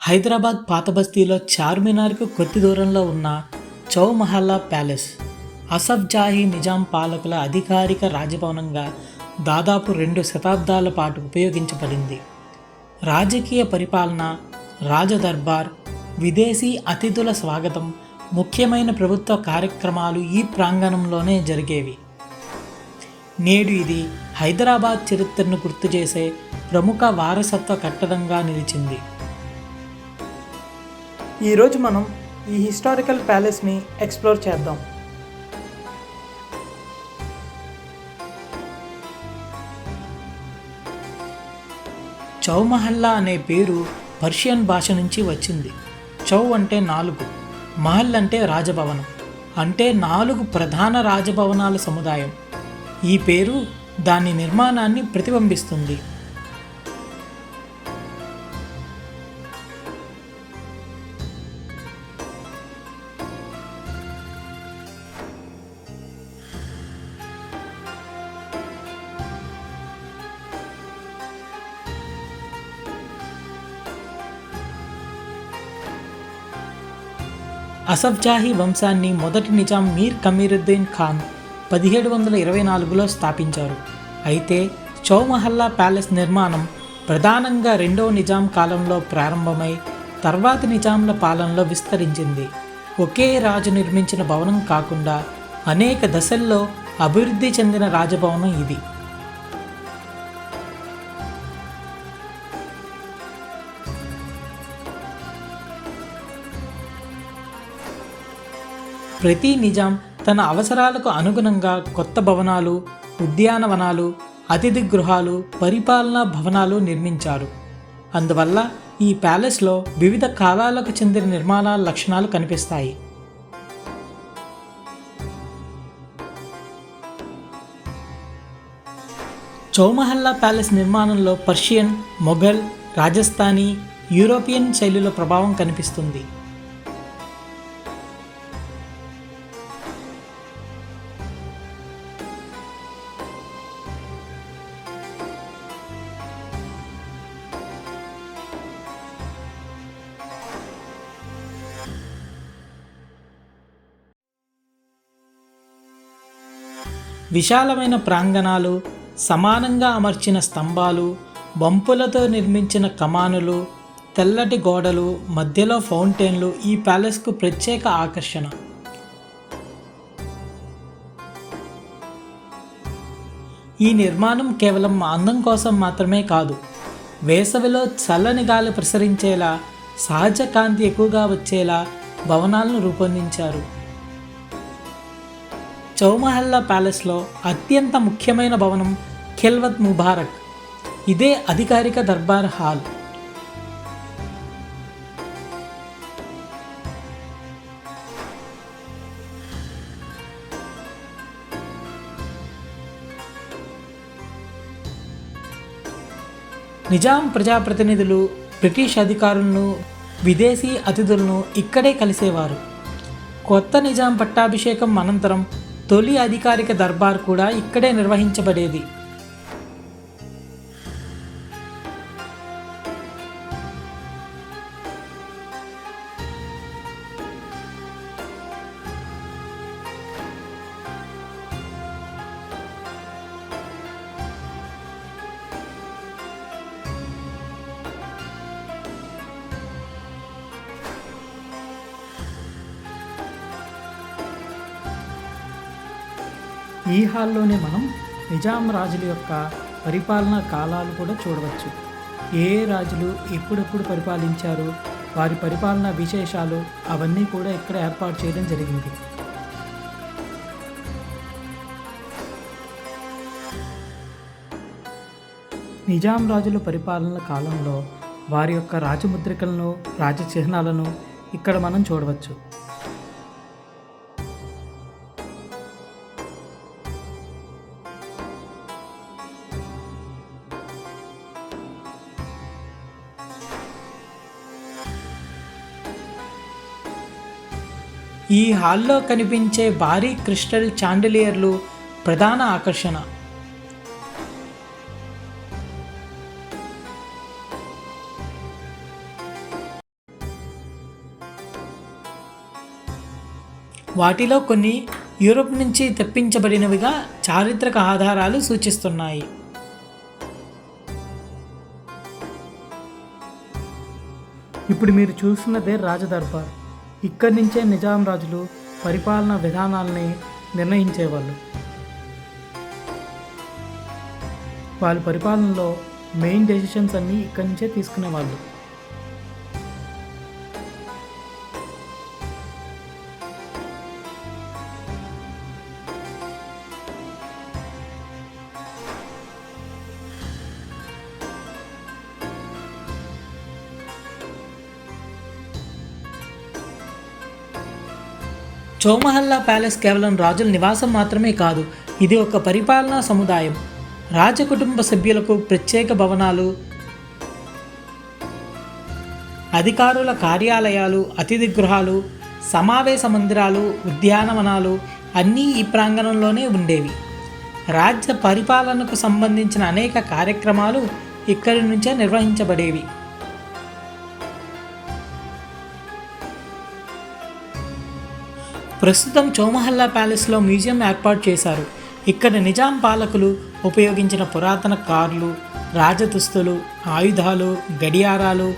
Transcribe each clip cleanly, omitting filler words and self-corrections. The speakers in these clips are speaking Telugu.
హైదరాబాద్ పాత బస్తీలో చార్మినార్కు కొద్ది దూరంలో ఉన్న చౌమహల్లా ప్యాలెస్ అసఫ్ జాహీ నిజాం పాలకుల అధికారిక రాజభవనంగా దాదాపు 2 శతాబ్దాల పాటు ఉపయోగించబడింది. రాజకీయ పరిపాలన, రాజదర్బార్, విదేశీ అతిథుల స్వాగతం, ముఖ్యమైన ప్రభుత్వ కార్యక్రమాలు ఈ ప్రాంగణంలోనే జరిగేవి. నేడు ఇది హైదరాబాద్ చరిత్రను గుర్తు చేసే ప్రముఖ వారసత్వ కట్టడంగా నిలిచింది. ఈరోజు మనం ఈ హిస్టారికల్ ప్యాలెస్ని ఎక్స్ప్లోర్ చేద్దాం. చౌమహల్లా అనే పేరు పర్షియన్ భాష నుంచి వచ్చింది. చౌ అంటే 4, మహల్ అంటే రాజభవనం, అంటే 4 ప్రధాన రాజభవనాల సముదాయం. ఈ పేరు దాని నిర్మాణాన్ని ప్రతిబింబిస్తుంది. అసఫ్ జాహీ వంశాన్ని మొదటి నిజాం మీర్ కమీరుద్దీన్ ఖాన్ 1724లో స్థాపించారు. అయితే చౌమహల్లా ప్యాలెస్ నిర్మాణం ప్రధానంగా 2వ నిజాం కాలంలో ప్రారంభమై తర్వాతి నిజాంల పాలనలో విస్తరించింది. ఒకే రాజు నిర్మించిన భవనం కాకుండా అనేక దశల్లో అభివృద్ధి చెందిన రాజభవనం ఇది. ప్రతి నిజాం తన అవసరాలకు అనుగుణంగా కొత్త భవనాలు, ఉద్యానవనాలు, అతిథి గృహాలు, పరిపాలనా భవనాలు నిర్మించారు. అందువల్ల ఈ ప్యాలెస్లో వివిధ కాలాలకు చెందిన నిర్మాణాల లక్షణాలు కనిపిస్తాయి. చౌమహల్లా ప్యాలెస్ నిర్మాణంలో పర్షియన్, మొఘల్, రాజస్థానీ, యూరోపియన్ శైలిలో ప్రభావం కనిపిస్తుంది. విశాలమైన ప్రాంగణాలు, సమానంగా అమర్చిన స్తంభాలు, వంపులతో నిర్మించిన కమానులు, తెల్లటి గోడలు, మధ్యలో ఫౌంటైన్లు ఈ ప్యాలెస్కు ప్రత్యేక ఆకర్షణ. ఈ నిర్మాణం కేవలం అందం కోసం మాత్రమే కాదు, వేసవిలో చల్లని గాలి ప్రసరించేలా, సహజ కాంతి ఎక్కువగా వచ్చేలా భవనాలను రూపొందించారు. చౌమహల్లా ప్యాలెస్లో అత్యంత ముఖ్యమైన భవనం ఖిల్వత్ ముబారక్. ఇదే అధికారిక దర్బార్ హాల్. నిజాం ప్రజాప్రతినిధులు, బ్రిటిష్ అధికారులను, విదేశీ అతిథులను ఇక్కడే కలిసేవారు. కొత్త నిజాం పట్టాభిషేకం అనంతరం తొలి అధికారిక దర్బార్ కూడా ఇక్కడే నిర్వహించబడేది. ఈ హాల్లోనే మనం నిజాం రాజుల యొక్క పరిపాలనా కాలాలు కూడా చూడవచ్చు. ఏ రాజులు ఎప్పుడెప్పుడు పరిపాలించారు, వారి పరిపాలనా విశేషాలు అవన్నీ కూడా ఇక్కడ ఏర్పాటు చేయడం జరిగింది. నిజాం రాజుల పరిపాలన కాలంలో వారి యొక్క రాజముద్రికలను, రాజచిహ్నాలను ఇక్కడ మనం చూడవచ్చు. ఈ హాల్లో కనిపించే భారీ క్రిస్టల్ చాండిలియర్లు ప్రధాన ఆకర్షణ. వాటిలో కొన్ని యూరోప్ నుంచి తెప్పించబడినవిగా చారిత్రక ఆధారాలు సూచిస్తున్నాయి. ఇప్పుడు మీరు చూస్తున్నదే రాజదర్బార్. ఇక్కడి నుంచే నిజాం రాజులు పరిపాలనా విధానాలని నిర్ణయించేవాళ్ళు. వాళ్ళ పరిపాలనలో మెయిన్ డెసిషన్స్ అన్నీ ఇక్కడి నుంచే తీసుకునేవాళ్ళు. చౌమహల్లా ప్యాలెస్ కేవలం రాజుల నివాసం మాత్రమే కాదు, ఇది ఒక పరిపాలనా సముదాయం. రాజకుటుంబ సభ్యులకు ప్రత్యేక భవనాలు, అధికారుల కార్యాలయాలు, అతిథి గృహాలు, సమావేశ మందిరాలు, ఉద్యానవనాలు అన్నీ ఈ ప్రాంగణంలోనే ఉండేవి. రాజ్య పరిపాలనకు సంబంధించిన అనేక కార్యక్రమాలు ఇక్కడి నుంచే నిర్వహించబడేవి. ప్రస్తుతం చౌమహల్లా ప్యాలెస్లో మ్యూజియం ఏర్పాటు చేశారు. ఇక్కడ నిజాం పాలకులు ఉపయోగించిన పురాతన కార్లు, రాజదుస్తులు, ఆయుధాలు, గడియారాలు,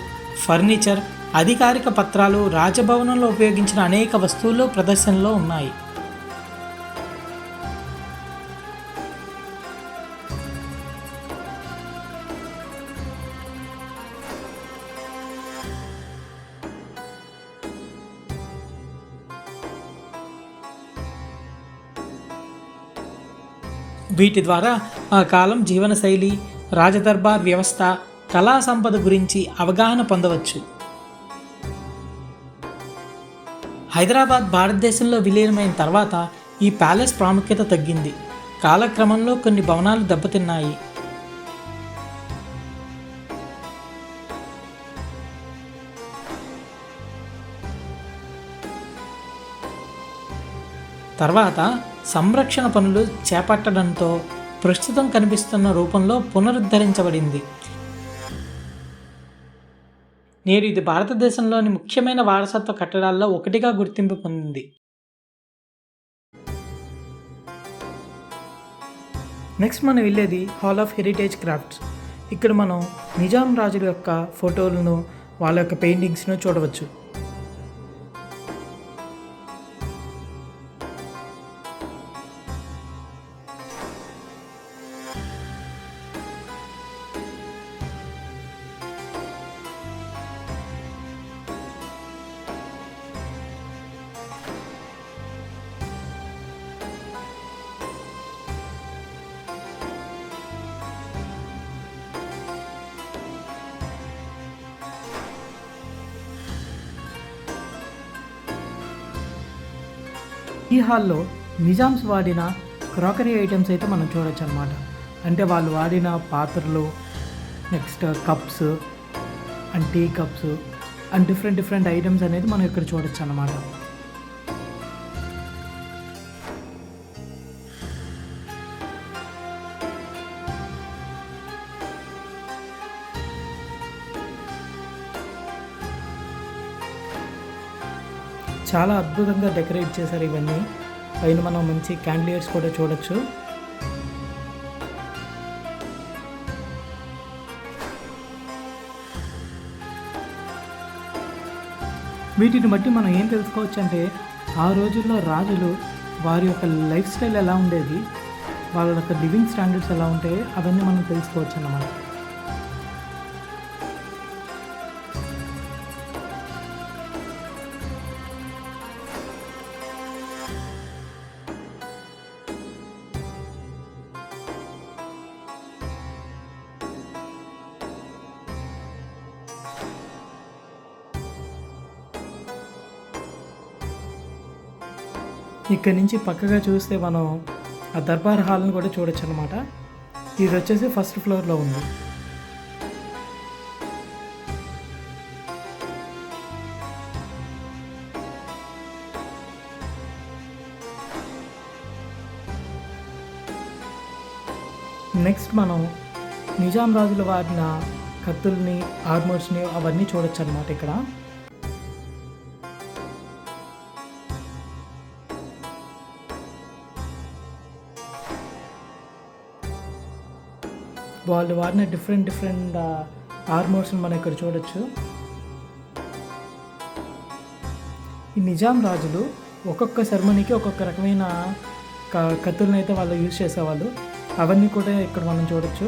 ఫర్నిచర్, అధికారిక పత్రాలు, రాజభవనంలో ఉపయోగించిన అనేక వస్తువులు ప్రదర్శనలో ఉన్నాయి. వీటి ద్వారా ఆ కాలం జీవనశైలి, రాజదర్బార్ వ్యవస్థ, కళా సంపద గురించి అవగాహన పొందవచ్చు. హైదరాబాద్ భారతదేశంలో విలీనమైన తర్వాత ఈ ప్యాలెస్ ప్రాముఖ్యత తగ్గింది. కాలక్రమంలో కొన్ని భవనాలు దెబ్బతిన్నాయి. తర్వాత సంరక్షణ పనులు చేపట్టడంతో ప్రస్తుతం కనిపిస్తున్న రూపంలో పునరుద్ధరించబడింది. నేడు ఇది భారతదేశంలోని ముఖ్యమైన వారసత్వ కట్టడాల్లో ఒకటిగా గుర్తింపు పొందింది. నెక్స్ట్ మనం వెళ్ళేది హాల్ ఆఫ్ హెరిటేజ్ క్రాఫ్ట్స్. ఇక్కడ మనం నిజాం రాజుల యొక్క ఫోటోలను, వాళ్ళ యొక్క పెయింటింగ్స్ను చూడవచ్చు. ఈ హాల్లో నిజామ్స్ వాడిన క్రాకరీ ఐటమ్స్ అయితే మనం చూడొచ్చు అన్నమాట. అంటే వాళ్ళు వాడిన పాత్రలు, next cups and tea cups and different items అనేది మనం ఇక్కడ చూడొచ్చు అన్నమాట. చాలా అద్భుతంగా డెకరేట్ చేశారు ఇవన్నీ. పైన మనం మంచి క్యాండిలియర్స్ కూడా చూడొచ్చు. వీటిని బట్టి మనం ఏం తెలుసుకోవచ్చు అంటే, ఆ రోజుల్లో రాజులు వారి యొక్క లైఫ్ స్టైల్ ఎలా ఉండేది, వాళ్ళ యొక్క లివింగ్ స్టాండర్డ్స్ ఎలా ఉంటాయి, అవన్నీ మనం తెలుసుకోవచ్చు అన్నమాట. ఇక్కడ నుంచి పక్కగా చూస్తే మనం ఆ దర్బార్ హాల్ని కూడా చూడొచ్చు అనమాట. ఇది వచ్చేసి ఫస్ట్ ఫ్లోర్లో ఉంది. నెక్స్ట్ మనం నిజాం రాజులు వాడిన కత్తుల్ని, ఆర్మర్స్ని అవన్నీ చూడొచ్చు అనమాట ఇక్కడ. వాళ్ళు వాడిన డిఫరెంట్ ఆర్మోర్స్ని మనం ఇక్కడ చూడొచ్చు. ఈ నిజాం రాజులు ఒక్కొక్క సెరమనీకి ఒక్కొక్క రకమైన కత్తులను అయితే వాళ్ళు యూజ్ చేసేవాళ్ళు. అవన్నీ కూడా ఇక్కడ మనం చూడొచ్చు.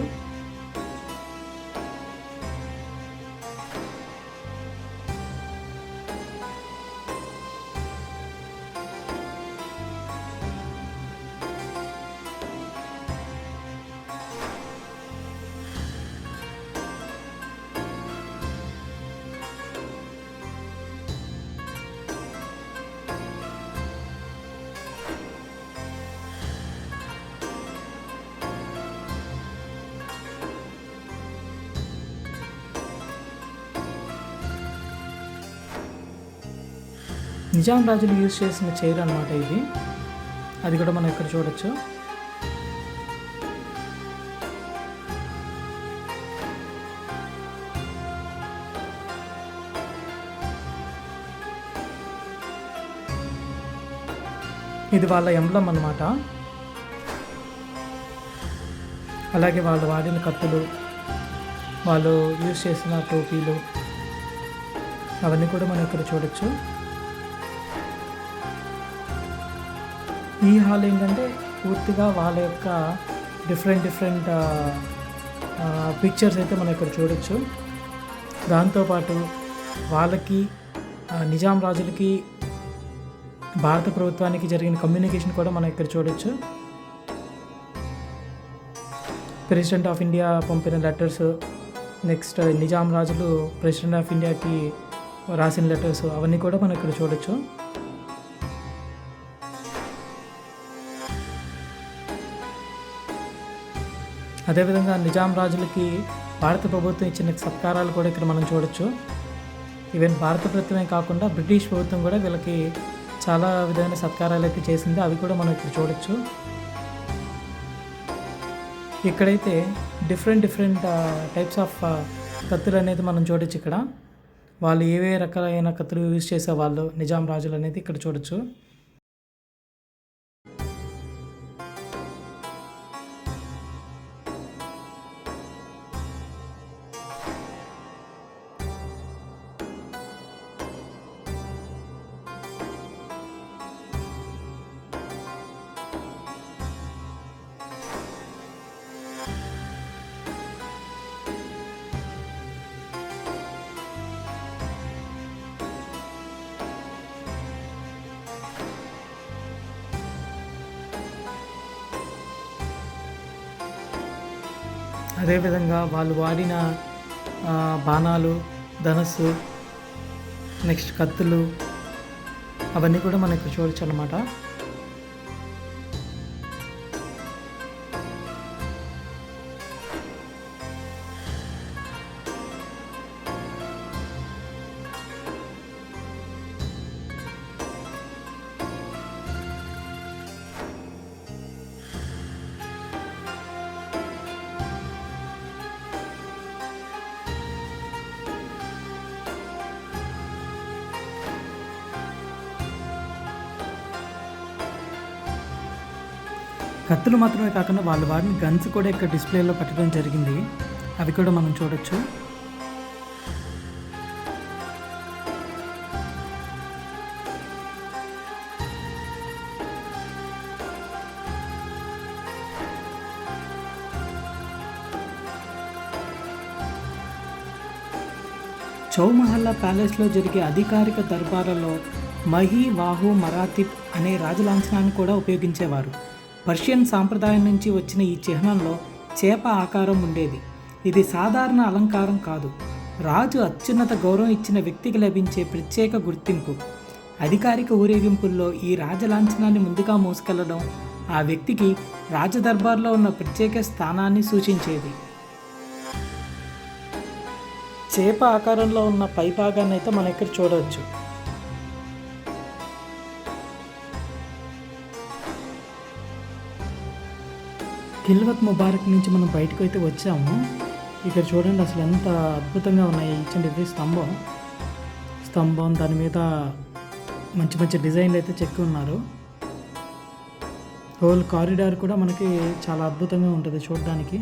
నిజాం రాజులు యూజ్ చేసిన చైర్ అనమాట ఇది. అది కూడా మనం ఇక్కడ చూడొచ్చు. ఇది వాళ్ళ ఎంబ్లం అన్నమాట. అలాగే వాళ్ళు వాడిన కత్తులు, వాళ్ళు యూజ్ చేసిన టోపీలు అవన్నీ కూడా మనం ఇక్కడ చూడొచ్చు. ఈ హాల్ ఏంటంటే పూర్తిగా వాళ్ళ యొక్క డిఫరెంట్ పిక్చర్స్ అయితే మనం ఇక్కడ చూడొచ్చు. దాంతోపాటు వాళ్ళకి నిజాం రాజులకి భారత ప్రభుత్వానికి జరిగిన కమ్యూనికేషన్ కూడా మనం ఇక్కడ చూడొచ్చు. ప్రెసిడెంట్ ఆఫ్ ఇండియా పంపిన లెటర్స్, నెక్స్ట్ నిజాం రాజులు ప్రెసిడెంట్ ఆఫ్ ఇండియాకి రాసిన లెటర్స్ అవన్నీ కూడా మనం ఇక్కడ చూడొచ్చు. అదేవిధంగా నిజాం రాజులకి భారత ప్రభుత్వం ఇచ్చిన సత్కారాలు కూడా ఇక్కడ మనం చూడొచ్చు. ఈవెన్ భారత ప్రభుత్వమే కాకుండా బ్రిటిష్ ప్రభుత్వం కూడా వీళ్ళకి చాలా విధమైన సత్కారాలు అయితే చేసింది. అవి కూడా మనం ఇక్కడ చూడొచ్చు. ఇక్కడైతే డిఫరెంట్ టైప్స్ ఆఫ్ కత్తులు అనేది మనం చూడొచ్చు. ఇక్కడ వాళ్ళు ఏవే రకాలైన కత్తులు యూజ్ చేసేవాళ్ళు నిజాం రాజులు అనేది ఇక్కడ చూడొచ్చు. అదేవిధంగా వాళ్ళు వాడిన బాణాలు, ధనస్సు, నెక్స్ట్ కత్తులు అవన్నీ కూడా మనం ఇక్కడ చూడొచ్చు అన్నమాట. కత్తులు మాత్రమే కాకుండా వాళ్ళు వాడిన గన్స్ కూడా ఇక్కడ డిస్ప్లేలో పెట్టడం జరిగింది. అవి కూడా మనం చూడొచ్చు. చౌమహల్లా ప్యాలెస్లో జరిగే అధికారిక దర్బార్లలో మహి, వాహు, మరాతిబ్ అనే రాజలాంఛనాన్ని కూడా ఉపయోగించేవారు. పర్షియన్ సాంప్రదాయం నుంచి వచ్చిన ఈ చిహ్నంలో చేప ఆకారం ఉండేది. ఇది సాధారణ అలంకారం కాదు, రాజు అత్యున్నత గౌరవం ఇచ్చిన వ్యక్తికి లభించే ప్రత్యేక గుర్తింపు. అధికారిక ఊరేగింపుల్లో ఈ రాజలాంఛనాన్ని ముందుగా మోసుకెళ్లడం ఆ వ్యక్తికి రాజదర్బార్లో ఉన్న ప్రత్యేక స్థానాన్ని సూచించేది. చేప ఆకారంలో ఉన్న పైభాగాన్ని అయితే మనం ఇక్కడ చూడవచ్చు. ఖిల్వత్ ముబారక్ నుంచి మనం బయటకు అయితే వచ్చాము. ఇక్కడ చూడండి అసలు ఎంత అద్భుతంగా ఉన్నాయి ఈచ్ అండ్ ఎవ్రీ స్తంభం దాని మీద మంచి డిజైన్లు అయితే చెక్కి ఉన్నారు. హోల్ కారిడార్ కూడా మనకి చాలా అద్భుతంగా ఉంటుంది చూడడానికి.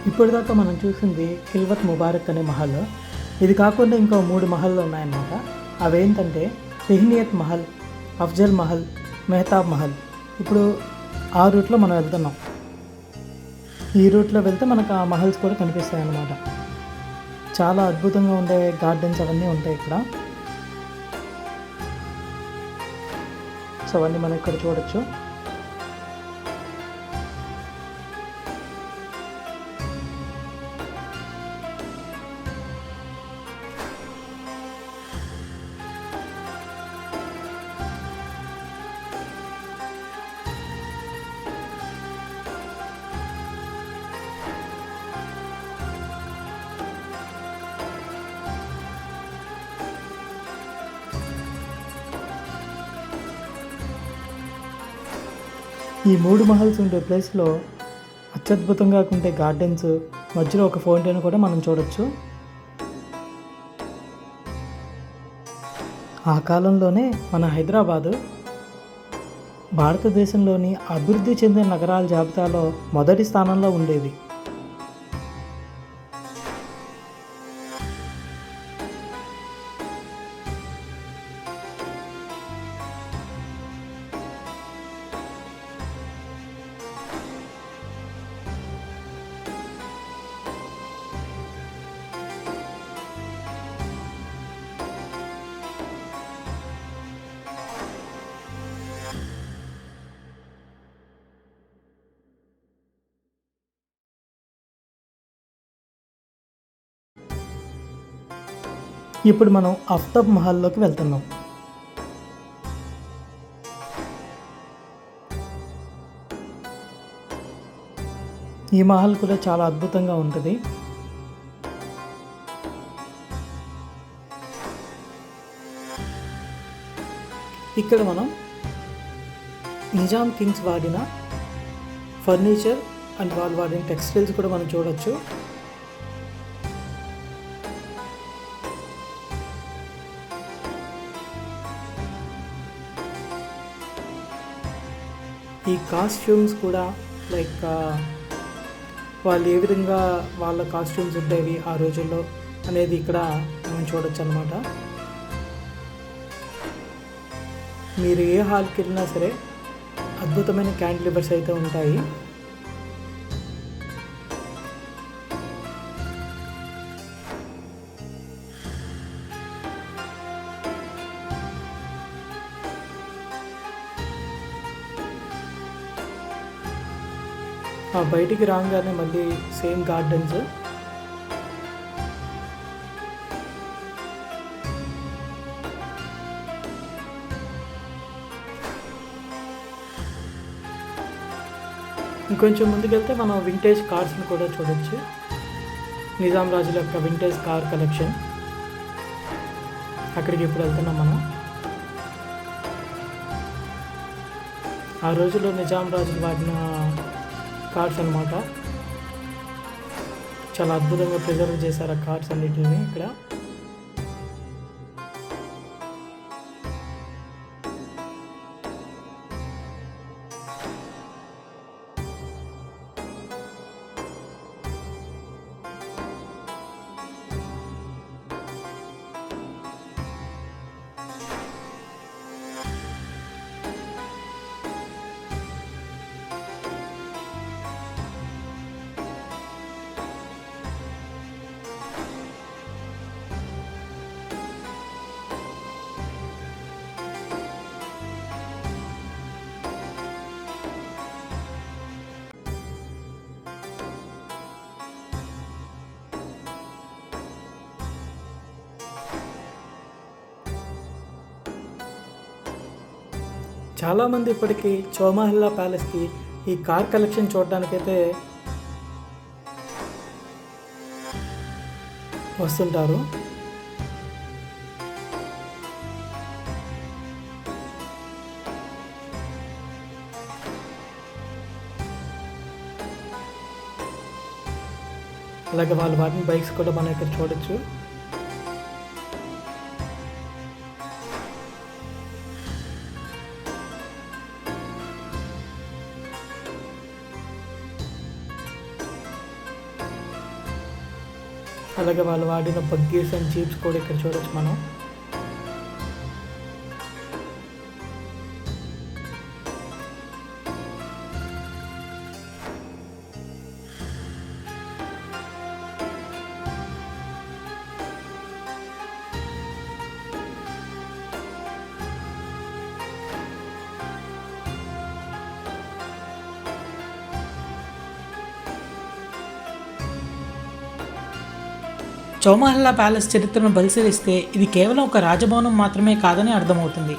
ఇప్పటిదాకా మనం చూసింది ఖిల్వత్ ముబారక్ అనే మహల్. ఇది కాకుండా ఇంకో 3 మహల్లు ఉన్నాయన్నమాట. అవేంటంటే రెహ్నియత్ మహల్, అఫ్జల్ మహల్, మెహతాబ్ మహల్. ఇప్పుడు ఆ రూట్లో మనం వెళ్తున్నాం. ఈ రూట్లో వెళ్తే మనకు ఆ మహల్స్ కూడా కనిపిస్తాయి అన్నమాట. చాలా అద్భుతంగా ఉండే గార్డెన్స్ అవన్నీ ఉంటాయి ఇక్కడ. సో అవన్నీ మనం ఇక్కడ చూడొచ్చు. ఈ 3 మహల్స్ ఉండే ప్లేస్లో అత్యద్భుతంగా ఉండే గార్డెన్స్, మధ్యలో ఒక ఫౌంటైన్ కూడా మనం చూడొచ్చు. ఆ కాలంలోనే మన హైదరాబాదు భారతదేశంలోని అభివృద్ధి చెందిన నగరాల జాబితాలో మొదటి స్థానంలో ఉండేది. ఇప్పుడు మనం అఫ్తాబ్ మహల్లోకి వెళ్తున్నాం. ఈ మహల్ కూడా చాలా అద్భుతంగా ఉంటుంది. ఇక్కడ మనం నిజాం కింగ్స్ వాడిన ఫర్నిచర్ అండ్ వాళ్ళు వాడిన టెక్స్టైల్స్ కూడా మనం చూడొచ్చు. ఈ కాస్ట్యూమ్స్ కూడా లైక్ వాళ్ళు ఏ విధంగా వాళ్ళ కాస్ట్యూమ్స్ ఉండేవి ఆ రోజుల్లో అనేది ఇక్కడ మనం చూడొచ్చు అన్నమాట. మీరు ఏ హాల్కి వెళ్ళినా సరే అద్భుతమైన క్యాంటిలివర్స్ అయితే ఉంటాయి. బయటికి రాగానే మళ్ళీ సేమ్ గార్డెన్స్. ఇంకొంచెం ముందుకెళ్తే మనం వింటేజ్ కార్స్ని కూడా చూడొచ్చు. నిజాం రాజుల యొక్క వింటేజ్ కార్ కలెక్షన్. అక్కడికి ఇప్పుడు వెళ్తున్నాం మనం. ఆ రోజుల్లో నిజాం రాజులు వాడిన కార్స్ అన్నమాట. చాలా అద్భుతంగా ప్రిజర్వ్ చేశారు ఆ కార్స్ అన్నిటిని ఇక్కడ. చాలామంది ఇప్పటికీ చౌమహల్లా ప్యాలెస్కి ఈ కార్ కలెక్షన్ చూడడానికైతే వస్తుంటారు. అలాగే వాళ్ళు వాటిని బైక్స్ కూడా మనం ఇక్కడ చూడొచ్చు. అలాగే వాళ్ళు వాడిన బగ్గీస్ అండ్ జీప్స్ కూడా ఇక్కడ చూడొచ్చు మనం. చౌమహల్లా ప్యాలెస్ చరిత్రను పరిశీలిస్తే ఇది కేవలం ఒక రాజభవనం మాత్రమే కాదని అర్థమవుతుంది.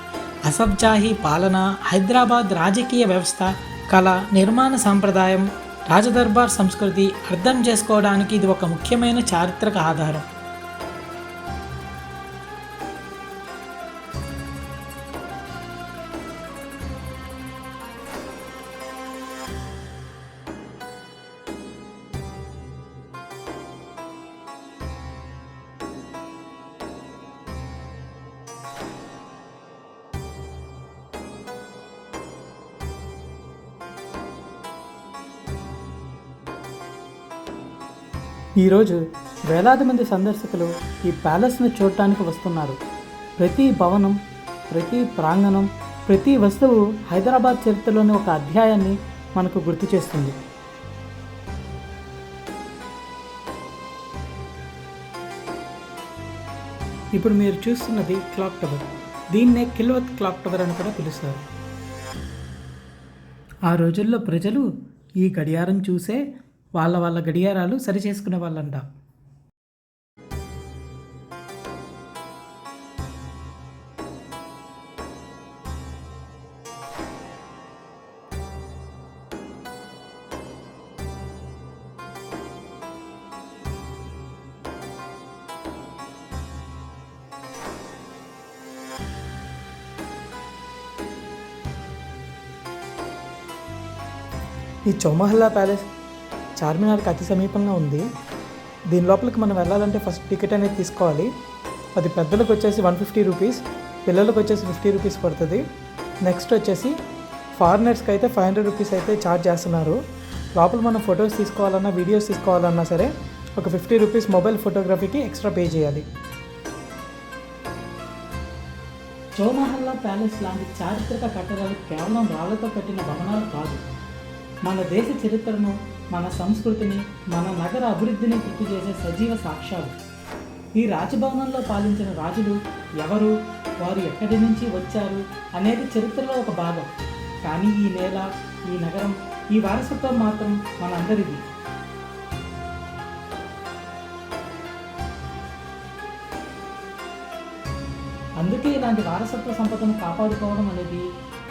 అసఫ్జాహీ పాలన, హైదరాబాద్ రాజకీయ వ్యవస్థ, కళ, నిర్మాణ సాంప్రదాయం, రాజదర్బార్ సంస్కృతి అర్థం చేసుకోవడానికి ఇది ఒక ముఖ్యమైన చారిత్రక ఆధారం. ఈరోజు వేలాది మంది సందర్శకులు ఈ ప్యాలెస్ను చూడటానికి వస్తున్నారు. ప్రతి భవనం, ప్రతి ప్రాంగణం, ప్రతి వస్తువు హైదరాబాద్ చరిత్రలోని ఒక అధ్యాయాన్ని మనకు గుర్తు చేస్తుంది. ఇప్పుడు మీరు చూస్తున్నది క్లాక్ టవర్. దీన్నే కిల్వత్ క్లాక్ టవర్ అని కూడా పిలుస్తారు. ఆ రోజుల్లో ప్రజలు ఈ గడియారం చూసే వాళ్ళ గడియారాలు సరి చేసుకునే వాళ్ళంట. ఈ చౌమహల్లా ప్యాలెస్ చార్మినార్కి అతి సమీపంగా ఉంది. దీని లోపలికి మనం వెళ్ళాలంటే ఫస్ట్ టికెట్ అనేది తీసుకోవాలి. అది పెద్దలకు వచ్చేసి 150 రూపీస్, పిల్లలకు వచ్చేసి 50 రూపీస్ పడుతుంది. నెక్స్ట్ వచ్చేసి ఫారినర్స్కి అయితే 500 రూపీస్ అయితే ఛార్జ్ చేస్తున్నారు. లోపల మనం ఫొటోస్ తీసుకోవాలన్నా, వీడియోస్ తీసుకోవాలన్నా సరే ఒక 50 రూపీస్ మొబైల్ ఫోటోగ్రఫీకి ఎక్స్ట్రా పే చేయాలి. చౌమహల్లా ప్యాలెస్ లాంటి చారిత్రక కట్టడాలు కేవలం రాళ్లతో కట్టిన భవనాలు కాదు. మన దేశ చరిత్రను, మన సంస్కృతిని, మన నగర అభివృద్ధిని గుర్తు చేసే సజీవ సాక్ష్యాలు. ఈ రాజభవనంలో పాలించిన రాజులు ఎవరు, వారు ఎక్కడి నుంచి వచ్చారు అనేది చరిత్రలో ఒక భాగం. కానీ ఈ నేల, ఈ నగరం, ఈ వారసత్వం మాత్రం మనందరిది. అందుకే ఇలాంటి వారసత్వ సంపదను కాపాడుకోవడం అనేది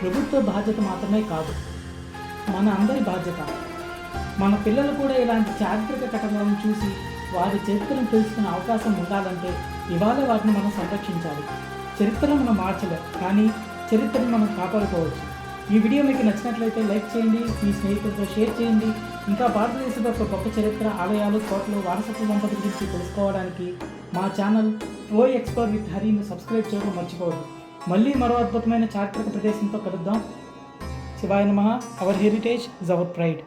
ప్రభుత్వ బాధ్యత మాత్రమే కాదు, మన అందరి బాధ్యత. మన పిల్లలు కూడా ఇలాంటి చారిత్రక కట్టడాలను చూసి వారి చరిత్రను తెలుసుకునే అవకాశం ఉండాలంటే ఇవాళ వాటిని మనం సంరక్షించాలి. చరిత్రను మనం మార్చలేం, కానీ చరిత్రను మనం కాపాడుకోవచ్చు. ఈ వీడియో మీకు నచ్చినట్లయితే లైక్ చేయండి, మీ స్నేహితులతో షేర్ చేయండి. ఇంకా భారతదేశంలో ఒక గొప్ప చరిత్ర, ఆలయాలు, కోటలు, వారసత్వ సంపద గురించి తెలుసుకోవడానికి మా ఛానల్ ఓ ఎక్స్ప్లోర్ విత్ హరిని సబ్స్క్రైబ్ చేయడం మర్చిపోవద్దు. మళ్ళీ మరో అద్భుతమైన చారిత్రక ప్రదేశంతో కలుద్దాం. శివాయ నమః. Our heritage is our pride.